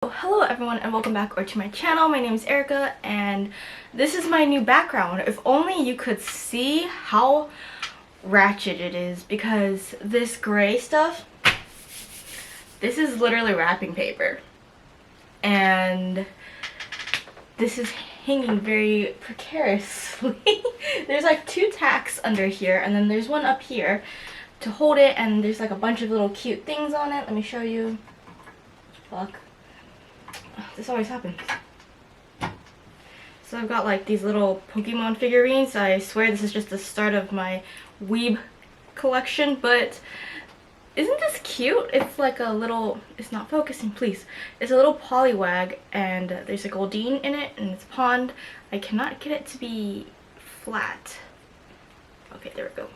Hello everyone and welcome back to my channel. My name is Erica and this is my new background. If only you could see how ratchet it is, because this gray stuff, this is literally wrapping paper and this is hanging very precariously. There's like two tacks under here and then there's one up here to hold it, and there's like a bunch of little cute things on it. Let me show you. Look. This always happens. So I've got like these little Pokemon figurines. I swear this is just the start of my weeb collection, but isn't this cute? It's like a little, it's not focusing, please. It's a little Poliwag and there's a Goldeen in it and it's a pond. I cannot get it to be flat. Okay, there we go.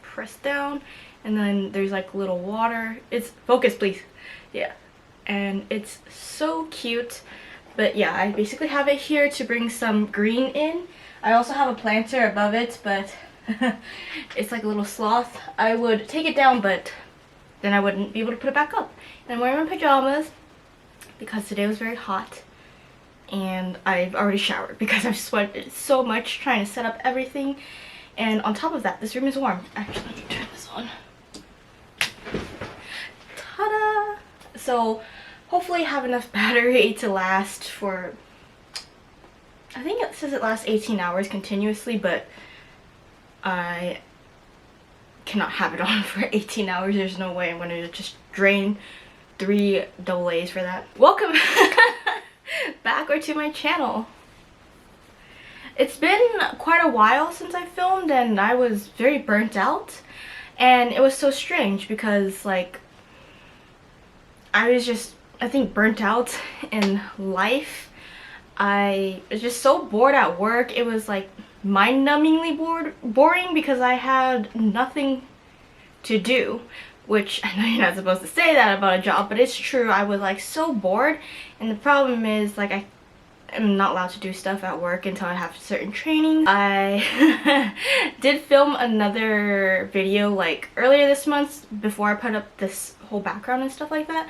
Press down and then there's like little water. It's focus, please. Yeah. And it's so cute. But yeah, I basically have it here to bring some green in. I also have a planter above it, but it's like a little sloth. I would take it down, but then I wouldn't be able to put it back up. And I'm wearing my pajamas because today was very hot and I've already showered because I've sweated so much trying to set up everything. And on top of that, this room is warm. Actually, let me turn this on. Ta-da! So hopefully have enough battery to last for, I think it says it lasts 18 hours continuously, but I cannot have it on for 18 hours. There's no way I'm going to just drain 3 AA's for that. Welcome back to my channel. It's been quite a while since I filmed and I was very burnt out, and it was so strange because like I was just, I think, burnt out in life. I was just so bored at work. It was like mind-numbingly boring because I had nothing to do, which I know you're not supposed to say that about a job, but it's true. I was like so bored, and the problem is like I'm not allowed to do stuff at work until I have certain training. I did film another video like earlier this month before I put up this whole background and stuff like that,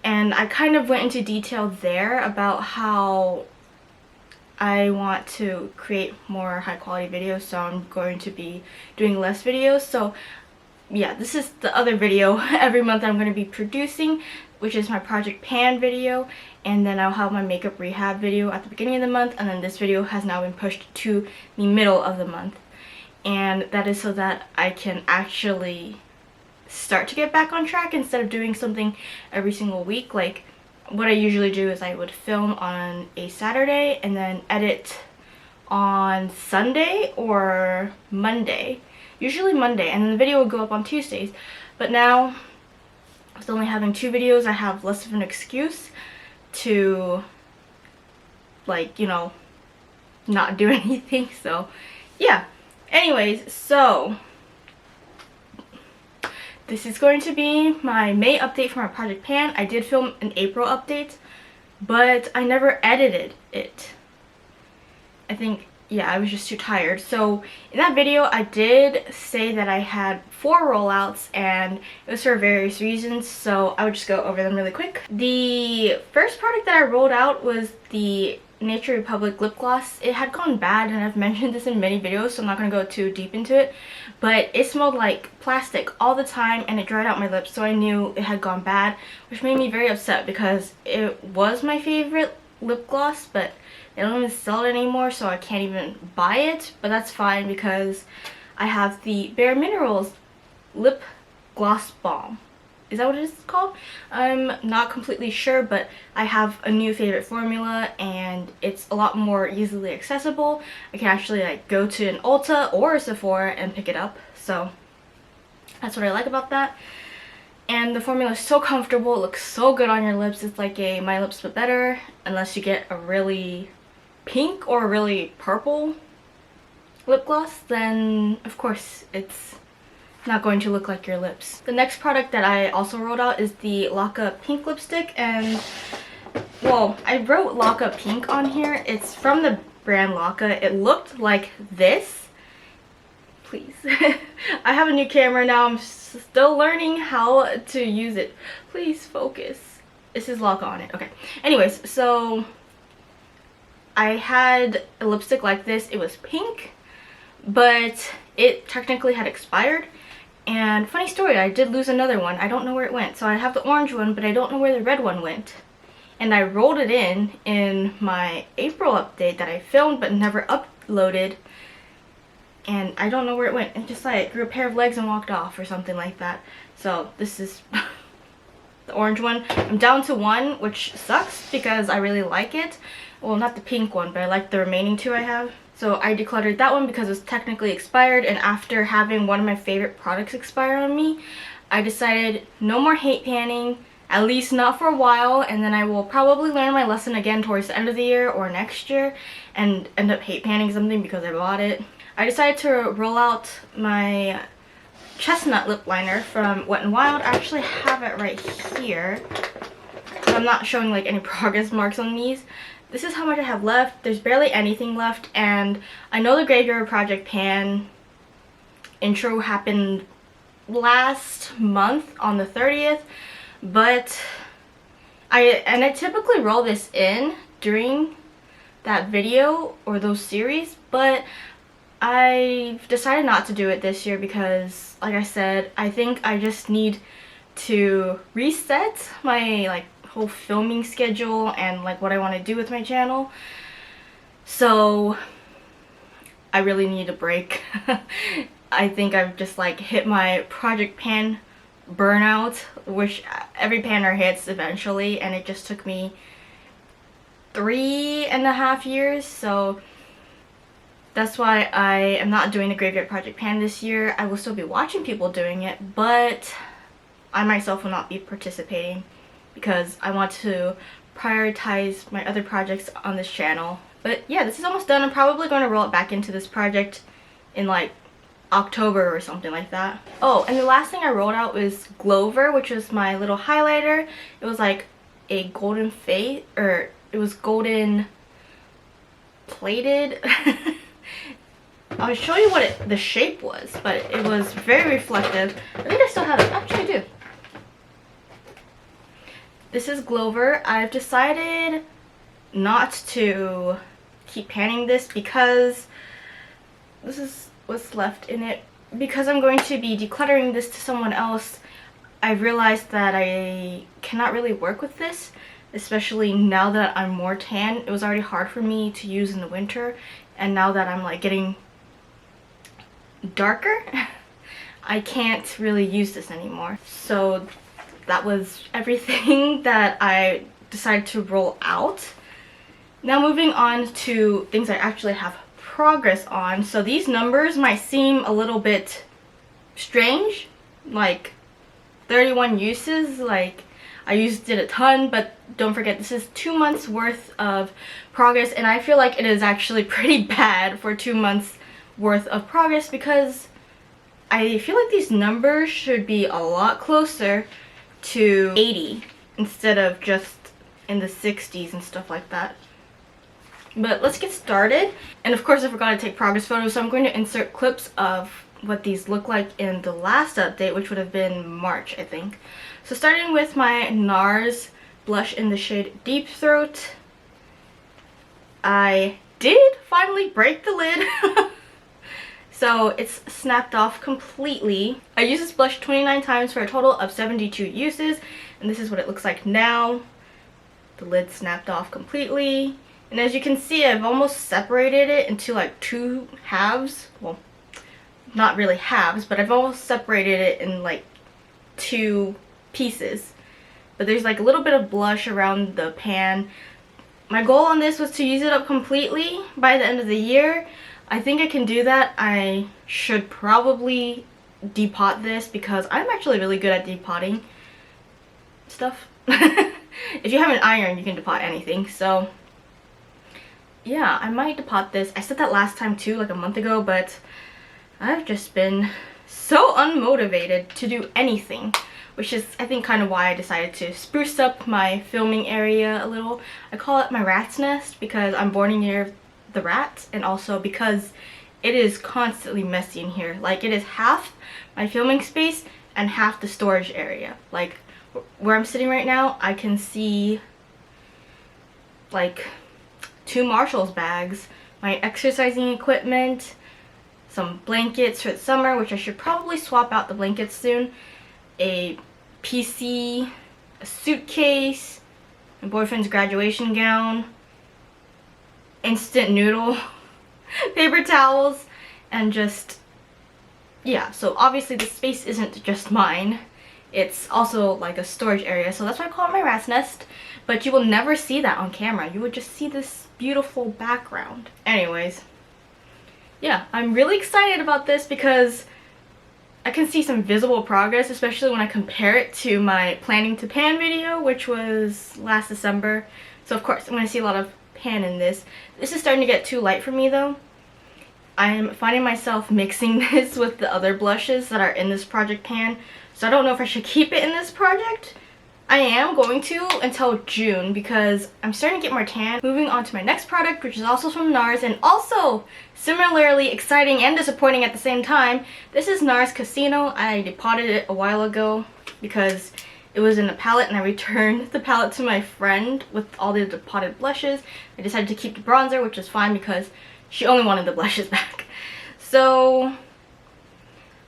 and I kind of went into detail there about how I want to create more high quality videos, so I'm going to be doing less videos. So yeah, this is the other video every month I'm going to be producing, which is my Project Pan video, and then I'll have my makeup rehab video at the beginning of the month, and then this video has now been pushed to the middle of the month, and that is so that I can actually start to get back on track instead of doing something every single week. Like what I usually do is I would film on a Saturday and then edit on Sunday or Monday, usually Monday, and then the video would go up on Tuesdays. But now with only having 2 videos, I have less of an excuse to, like, you know, not do anything. So yeah, anyways, so this is going to be my May update for my Project Pan. I did film an April update, but I never edited it. I think, yeah, I was just too tired. So in that video I did say that I had 4 rollouts, and it was for various reasons, so I would just go over them really quick. The first product that I rolled out was the Nature Republic lip gloss. It had gone bad, and I've mentioned this in many videos, so I'm not going to go too deep into it, but it smelled like plastic all the time and it dried out my lips, so I knew it had gone bad, which made me very upset because it was my favorite lip gloss, but they don't even sell it anymore, so I can't even buy it. But that's fine because I have the Bare Minerals lip gloss balm. Is that what it is called? I'm not completely sure, but I have a new favorite formula and it's a lot more easily accessible. I can actually like go to an Ulta or a Sephora and pick it up, so that's what I like about that. And the formula is so comfortable, it looks so good on your lips. It's like a My Lips But Better, unless you get a really pink or a really purple lip gloss, then of course it's not going to look like your lips. The next product that I also rolled out is the LAKA pink lipstick, and well, I wrote LAKA pink on here. It's from the brand LAKA. It looked like this. Please. I have a new camera now. I'm still learning how to use it. Please focus. This is LAKA on it. Okay. Anyways, so I had a lipstick like this. It was pink, but it technically had expired. And funny story, I did lose another one. I don't know where it went. So I have the orange one, but I don't know where the red one went. And I rolled it in my April update that I filmed but never uploaded. And I don't know where it went. It just like grew a pair of legs and walked off or something like that. So this is the orange one. I'm down to one, which sucks because I really like it. Well, not the pink one, but I like the remaining two I have. So I decluttered that one because it's technically expired, and after having one of my favorite products expire on me, I decided no more hate panning, at least not for a while, and then I will probably learn my lesson again towards the end of the year or next year and end up hate panning something because I bought it. I decided to roll out my Chesnut lip liner from Wet n Wild. I actually have it right here, so I'm not showing like any progress marks on these. This is how much I have left. There's barely anything left, and I know the Graveyard Project Pan intro happened last month on the 30th, but I typically roll this in during that video or those series, but I've decided not to do it this year because, like I said, I think I just need to reset my like whole filming schedule and like what I want to do with my channel. So I really need a break. I think I've just like hit my project pan burnout, which every panner hits eventually, and it just took me 3.5 years. So that's why I am not doing the Graveyard Project Pan this year. I will still be watching people doing it, but I myself will not be participating because I want to prioritize my other projects on this channel. But yeah, this is almost done. I'm probably going to roll it back into this project in like October or something like that. Oh, and the last thing I rolled out was Glowver, which was my little highlighter. It was like a golden face, or it was golden plated. I'll show you what the shape was, but it was very reflective. I think I still have it. Actually, I do. This is Glowver. I've decided not to keep panning this because this is what's left in it. Because I'm going to be decluttering this to someone else, I realized that I cannot really work with this, especially now that I'm more tan. It was already hard for me to use in the winter, and now that I'm like getting darker, I can't really use this anymore. So that was everything that I decided to roll out. Now moving on to things I actually have progress on. So these numbers might seem a little bit strange, like 31 uses, like I used it a ton, but don't forget this is 2 months worth of progress, and I feel like it is actually pretty bad for 2 months worth of progress because I feel like these numbers should be a lot closer to 80 instead of just in the 60s and stuff like that. But let's get started. And of course I forgot to take progress photos, so I'm going to insert clips of what these look like in the last update, which would have been March, I think. So starting with my NARS blush in the shade Deep Throat. I did finally break the lid. So it's snapped off completely. I used this blush 29 times for a total of 72 uses, and this is what it looks like now. The lid snapped off completely, and as you can see, I've almost separated it into like 2 halves. Well, not really halves, but I've almost separated it in like 2 pieces. But there's like a little bit of blush around the pan. My goal on this was to use it up completely by the end of the year. I think I can do that. I should probably depot this because I'm actually really good at depotting stuff. If you have an iron, you can depot anything. So yeah, I might depot this. I said that last time too, like a month ago, but I've just been so unmotivated to do anything, which is I think kind of why I decided to spruce up my filming area a little. I call it my rat's nest because I'm born near the rats, and also because it is constantly messy in here. Like, it is half my filming space and half the storage area. Like, where I'm sitting right now, I can see like 2 Marshalls bags, my exercising equipment, some blankets for the summer, which I should probably swap out the blankets soon, a PC, a suitcase, my boyfriend's graduation gown, instant noodle, paper towels, and just, yeah. So obviously the space isn't just mine. It's also like a storage area, so that's why I call it my rat's nest. But you will never see that on camera. You would just see this beautiful background. Anyways, yeah, I'm really excited about this because I can see some visible progress, especially when I compare it to my planning to pan video, which was last December. So of course, I'm going to see a lot of pan in this. This is starting to get too light for me though. I'm finding myself mixing this with the other blushes that are in this project pan. So I don't know if I should keep it in this project. I am going to until June because I'm starting to get more tan. Moving on to my next product, which is also from NARS and also similarly exciting and disappointing at the same time. This is NARS Casino. I depotted it a while ago because it was in a palette and I returned the palette to my friend with all the depotted blushes. I decided to keep the bronzer, which is fine because she only wanted the blushes back. So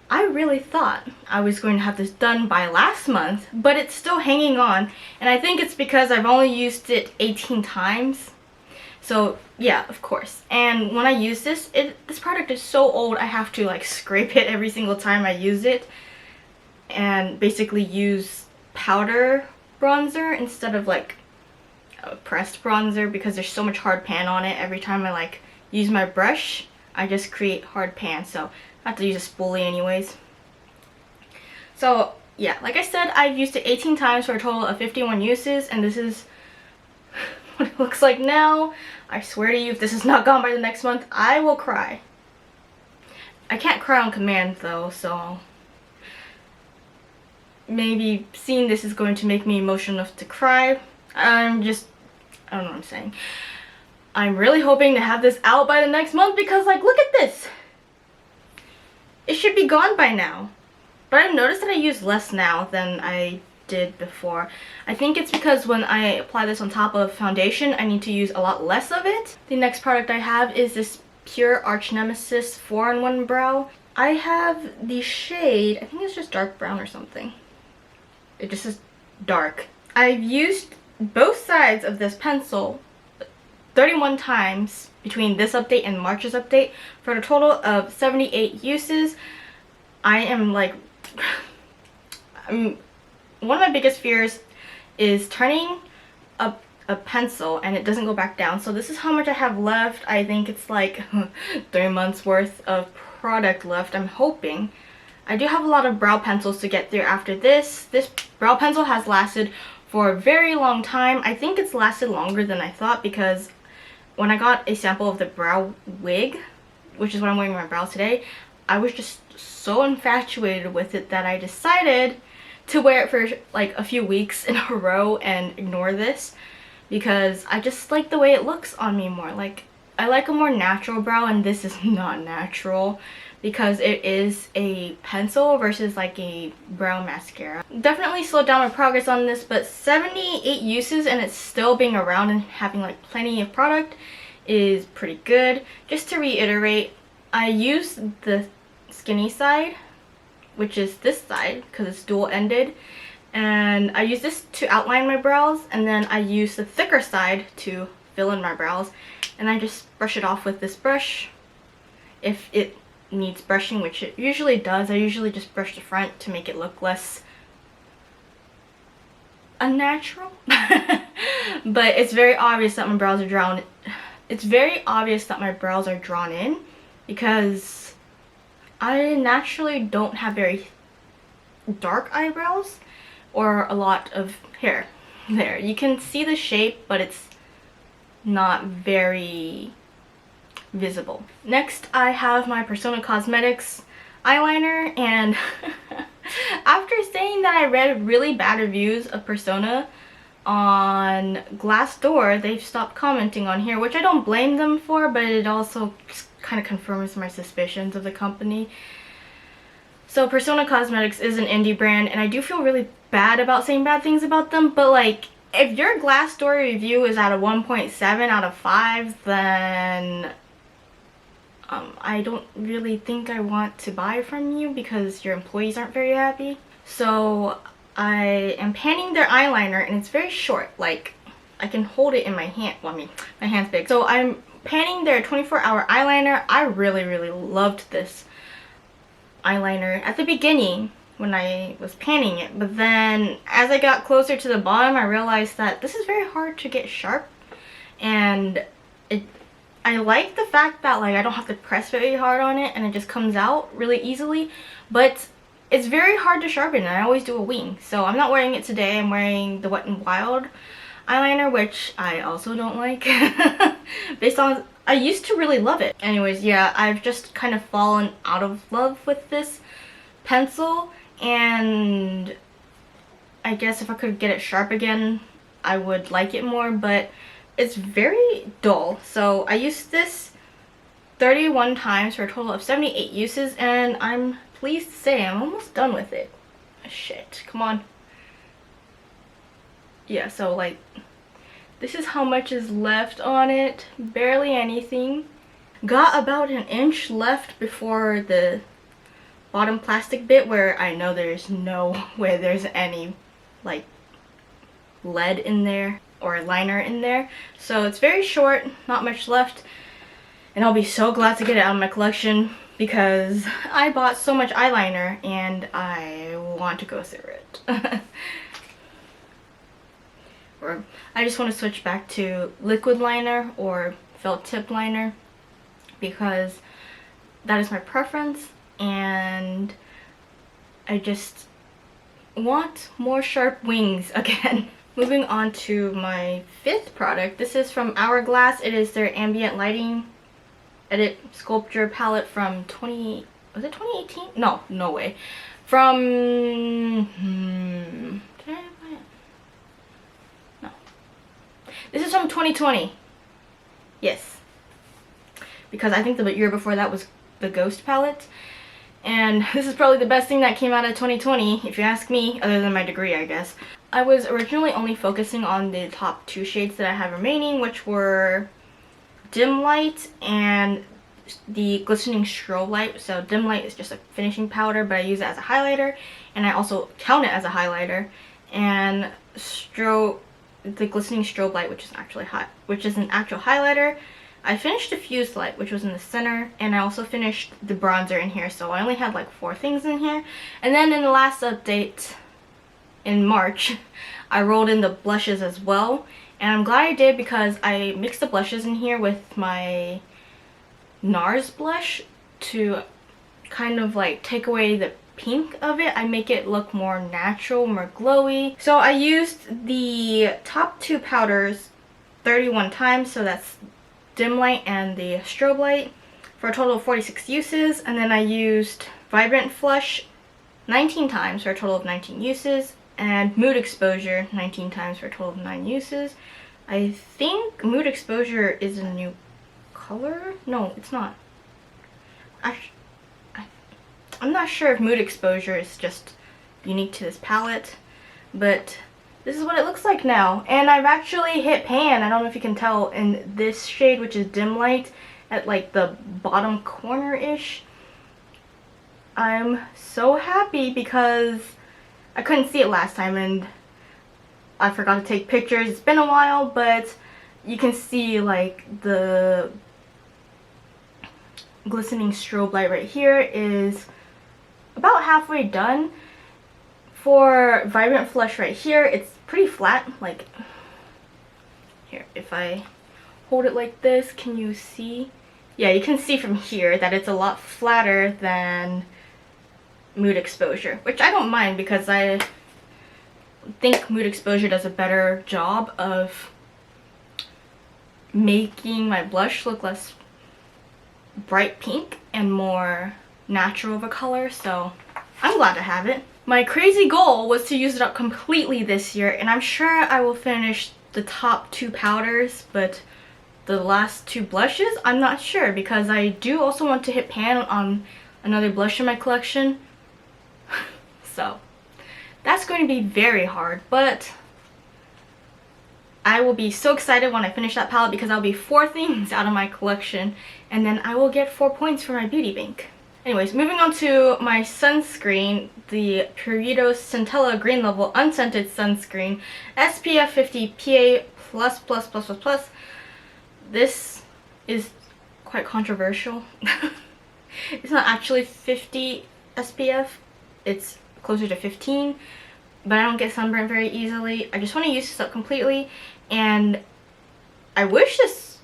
I really thought I was going to have this done by last month, but it's still hanging on, and I think it's because I've only used it 18 times. So yeah, of course. And when I use this, this product is so old I have to like scrape it every single time I use it and basically use powder bronzer instead of like a pressed bronzer because there's so much hard pan on it. Every time I like use my brush, I just create hard pan, so I have to use a spoolie anyways. So yeah, like I said, I've used it 18 times for a total of 51 uses, and this is what it looks like now. I swear to you, if this is not gone by the next month, I will cry. I can't cry on command though, so maybe seeing this is going to make me emotional enough to cry. I don't know what I'm saying. I'm really hoping to have this out by the next month because like, look at this. It should be gone by now. But I've noticed that I use less now than I did before. I think it's because when I apply this on top of foundation, I need to use a lot less of it. The next product I have is this PUR Archnemesis 4-in-1 brow. I have the shade, I think it's just dark brown or something. It just is dark. I've used both sides of this pencil 31 times between this update and March's update for a total of 78 uses. I am like, one of my biggest fears is turning a pencil and it doesn't go back down. So this is how much I have left. I think it's like 3 months worth of product left, I'm hoping. I do have a lot of brow pencils to get through after this. This brow pencil has lasted for a very long time. I think it's lasted longer than I thought because when I got a sample of the brow wig, which is what I'm wearing on my brows today, I was just so infatuated with it that I decided to wear it for like a few weeks in a row and ignore this because I just like the way it looks on me more. Like, I like a more natural brow, and this is not natural because it is a pencil versus like a brow mascara. Definitely slowed down my progress on this, but 78 uses and it's still being around and having like plenty of product is pretty good. Just to reiterate, I use the skinny side, which is this side because it's dual ended, and I use this to outline my brows, and then I use the thicker side to fill in my brows, and I just brush it off with this brush if it needs brushing, which it usually does. I usually just brush the front to make it look less unnatural. But it's very obvious that my brows are drawn. It's very obvious that my brows are drawn in because I naturally don't have very dark eyebrows or a lot of hair. There, you can see the shape, but it's not very visible. Next, I have my Persona Cosmetics eyeliner, and after saying that I read really bad reviews of Persona on Glassdoor, they've stopped commenting on here, which I don't blame them for, but it also kind of confirms my suspicions of the company. So Persona Cosmetics is an indie brand, and I do feel really bad about saying bad things about them, but like if your Glassdoor review is at a 1.7 out of 5, then I don't really think I want to buy from you because your employees aren't very happy. So I am panning their eyeliner, and it's very short. Like, I can hold it in my hand. Well, I mean, my hand's big. So I'm panning their 24-hour eyeliner. I really, really loved this eyeliner at the beginning when I was panning it. But then as I got closer to the bottom, I realized that this is very hard to get sharp. And I like the fact that like I don't have to press very hard on it and it just comes out really easily, but it's very hard to sharpen, and I always do a wing. So I'm not wearing it today. I'm wearing the Wet n Wild eyeliner, which I also don't like. Based on, I used to really love it. Anyways, yeah, I've just kind of fallen out of love with this pencil, and I guess if I could get it sharp again, I would like it more, but it's very dull. So I used this 31 times for a total of 78 uses, and I'm pleased to say I'm almost done with it. Shit, come on. Yeah, so like this is how much is left on it. Barely anything. Got about an inch left before the bottom plastic bit where I know there's no way there's any like lead in there or liner in there. So it's very short, not much left, and I'll be so glad to get it out of my collection because I bought so much eyeliner and I want to go through it. Or I just want to switch back to liquid liner or felt tip liner because that is my preference, and I just want more sharp wings again. Moving on to my 5th product. This is from Hourglass. It is their ambient lighting edit sculpture palette from was it 2018? No, no way. From did I buy it? No. This is from 2020. Yes. Because I think the year before that was the Ghost palette. And this is probably the best thing that came out of 2020, if you ask me, other than my degree, I guess. I was originally only focusing on the top 2 shades that I have remaining, which were Dim Light and the Glistening Strobe Light. So Dim Light is just a finishing powder, but I use it as a highlighter, and I also count it as a highlighter. And the Glistening Strobe Light, which is an actual highlighter. I finished the Fused Light, which was in the center, and I also finished the bronzer in here, so I only had like 4 things in here. And then in the last update in March, I rolled in the blushes as well, and I'm glad I did because I mixed the blushes in here with my NARS blush to kind of like take away the pink of it. I make it look more natural, more glowy. So I used the top 2 powders 31 times, so that's Dim Light and the Strobe Light, for a total of 46 uses. And then I used Vibrant Flush 19 times for a total of 19 uses, and Mood Exposure 19 times for a total of 9 uses. I think Mood Exposure is a new color? No, it's not. I'm not sure if Mood Exposure is just unique to this palette, but this is what it looks like now. And I've actually hit pan, I don't know if you can tell, in this shade, which is Dim Light, at like the bottom corner-ish. I'm so happy because I couldn't see it last time and I forgot to take pictures. It's been a while, but you can see like the Glistening Strobe Light right here is about halfway done. For Vibrant Flush right here, it's pretty flat. Like, here, if I hold it like this, can you see? Yeah, you can see from here that it's a lot flatter than Mood Exposure, which I don't mind because I think Mood Exposure does a better job of making my blush look less bright pink and more natural of a color, so I'm glad to have it. My crazy goal was to use it up completely this year, and I'm sure I will finish the top 2 powders, but the last 2 blushes, I'm not sure, because I do also want to hit pan on another blush in my collection. So That's going to be very hard, but I will be so excited when I finish that palette because I'll be 4 things out of my collection, and then I will get 4 points for my beauty bank. Anyways, moving on to my sunscreen, the Purito Centella Green Level Unscented Sunscreen, SPF 50 PA+++++. This is quite controversial. It's not actually 50 SPF, it's closer to 15, but I don't get sunburned very easily. I just want to use this up completely, and I wish this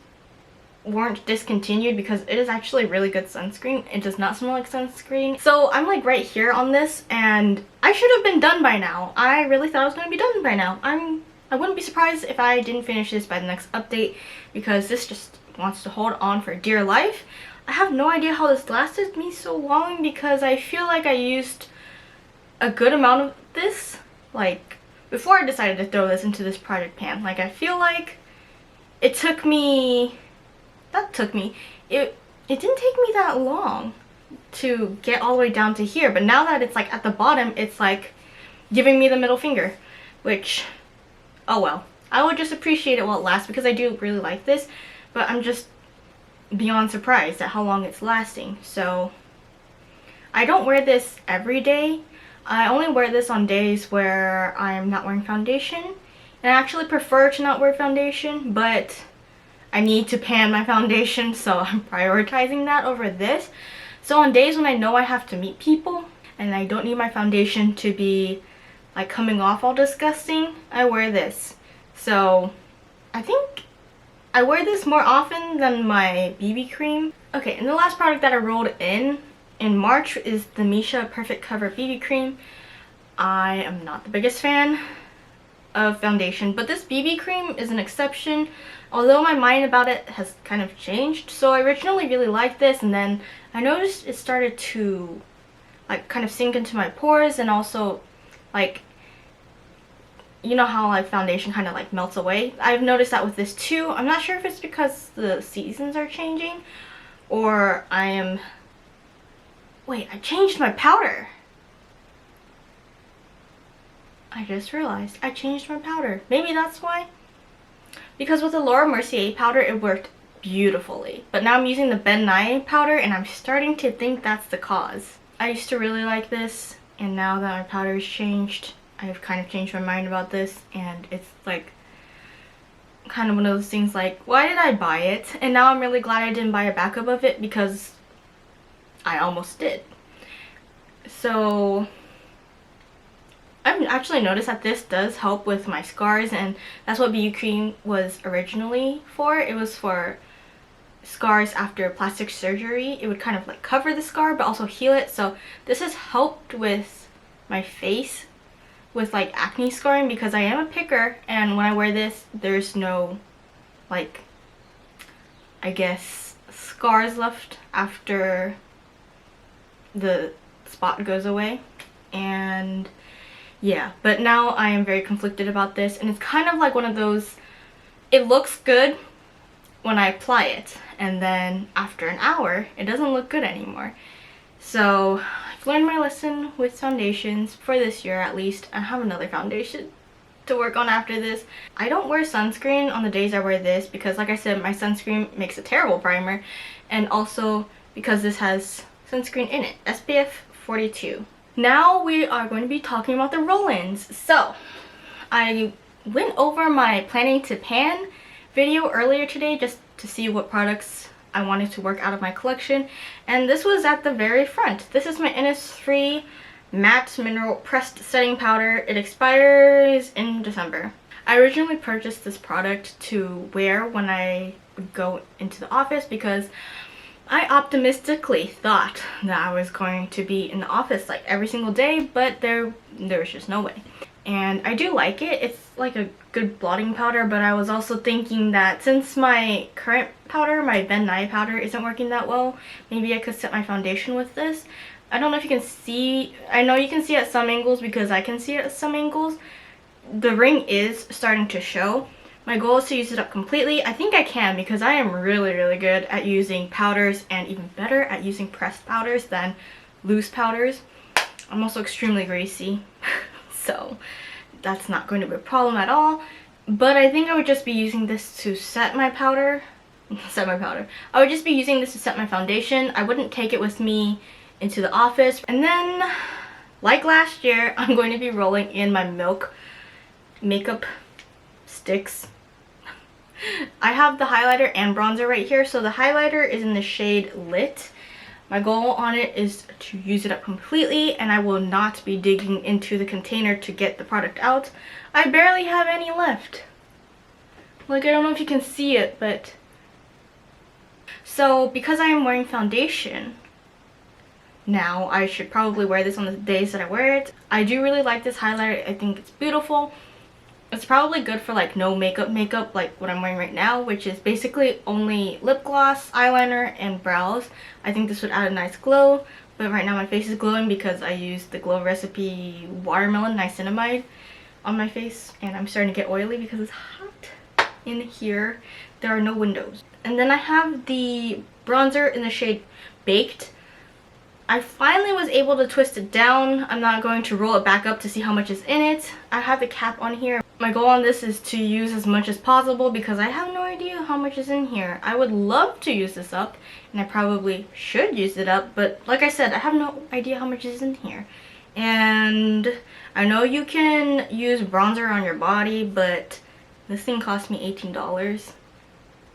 weren't discontinued because it is actually really good sunscreen. It does not smell like sunscreen. So I'm like right here on this, and I should have been done by now. I really thought I was going to be done by now. I wouldn't be surprised if I didn't finish this by the next update because this just wants to hold on for dear life. I have no idea how this lasted me so long because I feel like I used a good amount of this, like, before I decided to throw this into this project pan. Like, I feel like it took me, it didn't take me that long to get all the way down to here, but now that it's like at the bottom, it's like giving me the middle finger, which, oh well. I would just appreciate it while it lasts because I do really like this, but I'm just beyond surprised at how long it's lasting. So I don't wear this every day. I only wear this on days where I'm not wearing foundation, and I actually prefer to not wear foundation, but I need to pan my foundation, so I'm prioritizing that over this. So on days when I know I have to meet people and I don't need my foundation to be like coming off all disgusting, I wear this. So I think I wear this more often than my BB cream. Okay, and the last product that I rolled in March is the Misha Perfect Cover BB cream. I am not the biggest fan of foundation, but this BB cream is an exception, although my mind about it has kind of changed. So I originally really liked this, and then I noticed it started to like kind of sink into my pores, and also like, you know how like foundation kind of like melts away? I've noticed that with this too. I'm not sure if it's because the seasons are changing, or wait, I changed my powder. I just realized I changed my powder. Maybe that's why. Because with the Laura Mercier powder, it worked beautifully. But now I'm using the Ben Nye powder, and I'm starting to think that's the cause. I used to really like this, and now that my powder has changed, I've kind of changed my mind about this, and it's like kind of one of those things like, why did I buy it? And now I'm really glad I didn't buy a backup of it because I almost did. So I've actually noticed that this does help with my scars, and that's what BB cream was originally for. It was for scars after plastic surgery. It would kind of like cover the scar but also heal it. So this has helped with my face with like acne scarring because I am a picker, and when I wear this there's no like, I guess, scars left after the spot goes away. And yeah, but now I am very conflicted about this, and it's kind of like one of those, it looks good when I apply it, and then after an hour it doesn't look good anymore. So I've learned my lesson with foundations for this year at least. I have another foundation to work on after this. I don't wear sunscreen on the days I wear this because, like I said, my sunscreen makes a terrible primer, and also because this has sunscreen in it, SPF 42. Now we are going to be talking about the roll-ins. So I went over my planning to pan video earlier today just to see what products I wanted to work out of my collection, and this was at the very front. This is my Innisfree Matte Mineral Pressed Setting Powder. It expires in December. I originally purchased this product to wear when I would go into the office because I optimistically thought that I was going to be in the office like every single day, but there was just no way. And I do like it. It's like a good blotting powder, but I was also thinking that since my current powder, my Ben Nye powder, isn't working that well, maybe I could set my foundation with this. I don't know if you can see, I know you can see at some angles because I can see it at some angles. The ring is starting to show. My goal is to use it up completely. I think I can because I am really, really good at using powders, and even better at using pressed powders than loose powders. I'm also extremely greasy. so that's not going to be a problem at all. But I think I would just be using this to set my powder. I would just be using this to set my foundation. I wouldn't take it with me into the office. And then, like last year, I'm going to be rolling in my Milk makeup sticks. I have the highlighter and bronzer right here. So the highlighter is in the shade Lit. My goal on it is to use it up completely, and I will not be digging into the container to get the product out. I barely have any left. Like, I don't know if you can see it, but... So, because I am wearing foundation now, I should probably wear this on the days that I wear it. I do really like this highlighter. I think it's beautiful. It's probably good for like no makeup like what I'm wearing right now, which is basically only lip gloss, eyeliner, and brows. I think this would add a nice glow, but right now my face is glowing because I used the Glow Recipe Watermelon Niacinamide on my face, and I'm starting to get oily because it's hot in here. There are no windows. And then I have the bronzer in the shade Baked. I finally was able to twist it down. I'm not going to roll it back up to see how much is in it. I have the cap on here. My goal on this is to use as much as possible because I have no idea how much is in here. I would love to use this up, and I probably should use it up, but like I said, I have no idea how much is in here. And I know you can use bronzer on your body, but this thing cost me $18,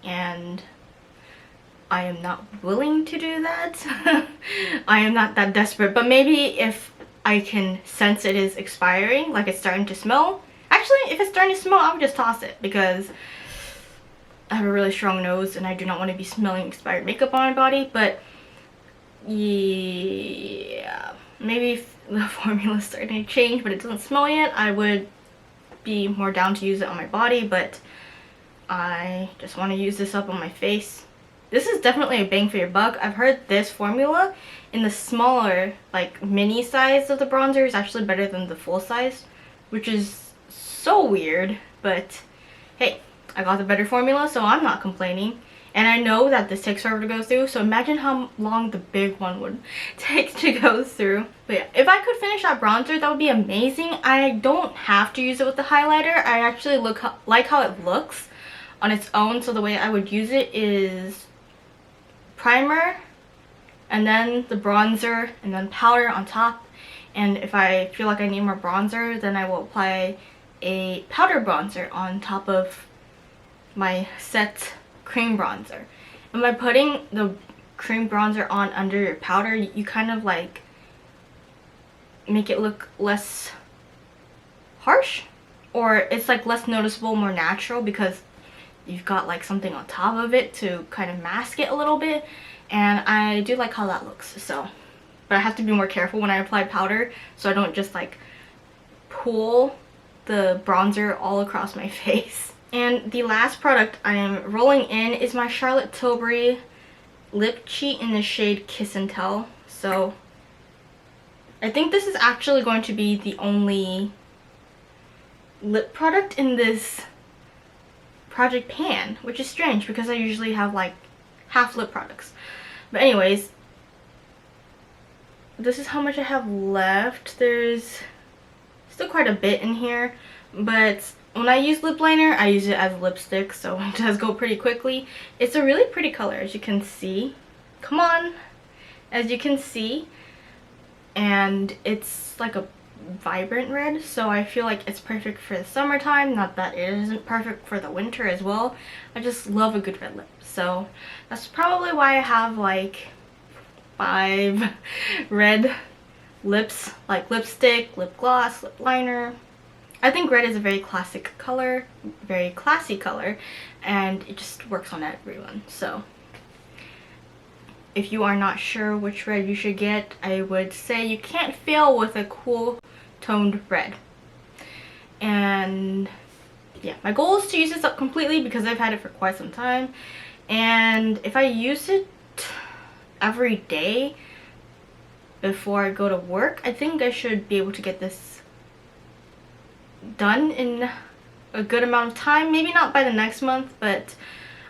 and I am not willing to do that. I am not that desperate, but maybe if I can sense it is expiring, like it's starting to smell. Actually, if it's starting to smell, I would just toss it because I have a really strong nose and I do not want to be smelling expired makeup on my body. But yeah, maybe if the formula is starting to change but it doesn't smell yet, I would be more down to use it on my body, but I just want to use this up on my face. This is definitely a bang for your buck. I've heard this formula in the smaller, like mini size of the bronzer is actually better than the full size, which is so weird, but hey, I got the better formula, so I'm not complaining. And I know that this takes forever to go through, so imagine how long the big one would take to go through. But yeah, if I could finish that bronzer, that would be amazing. I don't have to use it with the highlighter. I actually like how it looks on its own, so the way I would use it is primer, and then the bronzer, and then powder on top. And if I feel like I need more bronzer, then I will apply a powder bronzer on top of my set cream bronzer. And by putting the cream bronzer on under your powder, you kind of like make it look less harsh, or it's like less noticeable, more natural, because you've got like something on top of it to kind of mask it a little bit. And I do like how that looks. So, but I have to be more careful when I apply powder so I don't just like pull the bronzer all across my face. And the last product I am rolling in is my Charlotte Tilbury lip cheat in the shade Kiss and Tell. So I think this is actually going to be the only lip product in this project pan, which is strange because I usually have like half lip products. But anyways, this is how much I have left. There's still quite a bit in here, but when I use lip liner, I use it as lipstick, so it does go pretty quickly. It's a really pretty color, as you can see. Come on! As you can see, and it's like a vibrant red, so I feel like it's perfect for the summertime. Not that it isn't perfect for the winter as well. I just love a good red lip, so that's probably why I have like 5 red lips, like lipstick, lip gloss, lip liner. I think red is a very classic color, very classy color, and it just works on everyone. So if you are not sure which red you should get, I would say you can't fail with a cool toned red. And yeah, my goal is to use this up completely because I've had it for quite some time, and if I use it every day before I go to work, I think I should be able to get this done in a good amount of time. Maybe not by the next month, but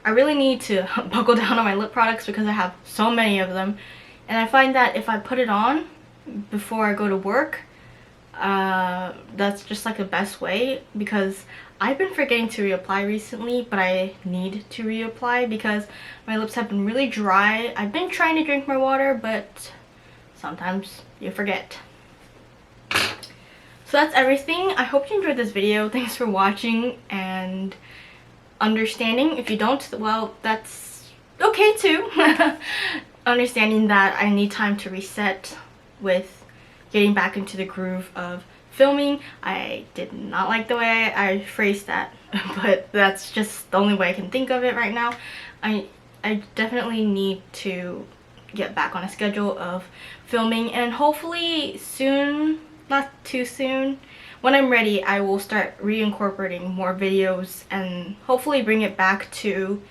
I really need to buckle down on my lip products because I have so many of them, and I find that if I put it on before I go to work, That's just like the best way, because I've been forgetting to reapply recently, but I need to reapply because my lips have been really dry. I've been trying to drink more water, but sometimes you forget. So that's everything. I hope you enjoyed this video. Thanks for watching and understanding. If you don't, well, that's okay too. Understanding that I need time to reset with getting back into the groove of filming. I did not like the way I phrased that, but that's just the only way I can think of it right now. I definitely need to get back on a schedule of filming, and hopefully soon, not too soon, when I'm ready, I will start reincorporating more videos and hopefully bring it back to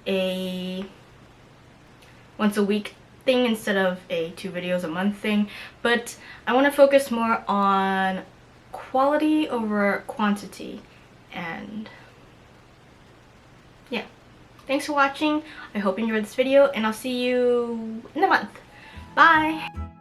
a once a week thing instead of a 2 videos a month thing. But I want to focus more on quality over quantity. And yeah, thanks for watching. I hope you enjoyed this video, and I'll see you in a month. Bye!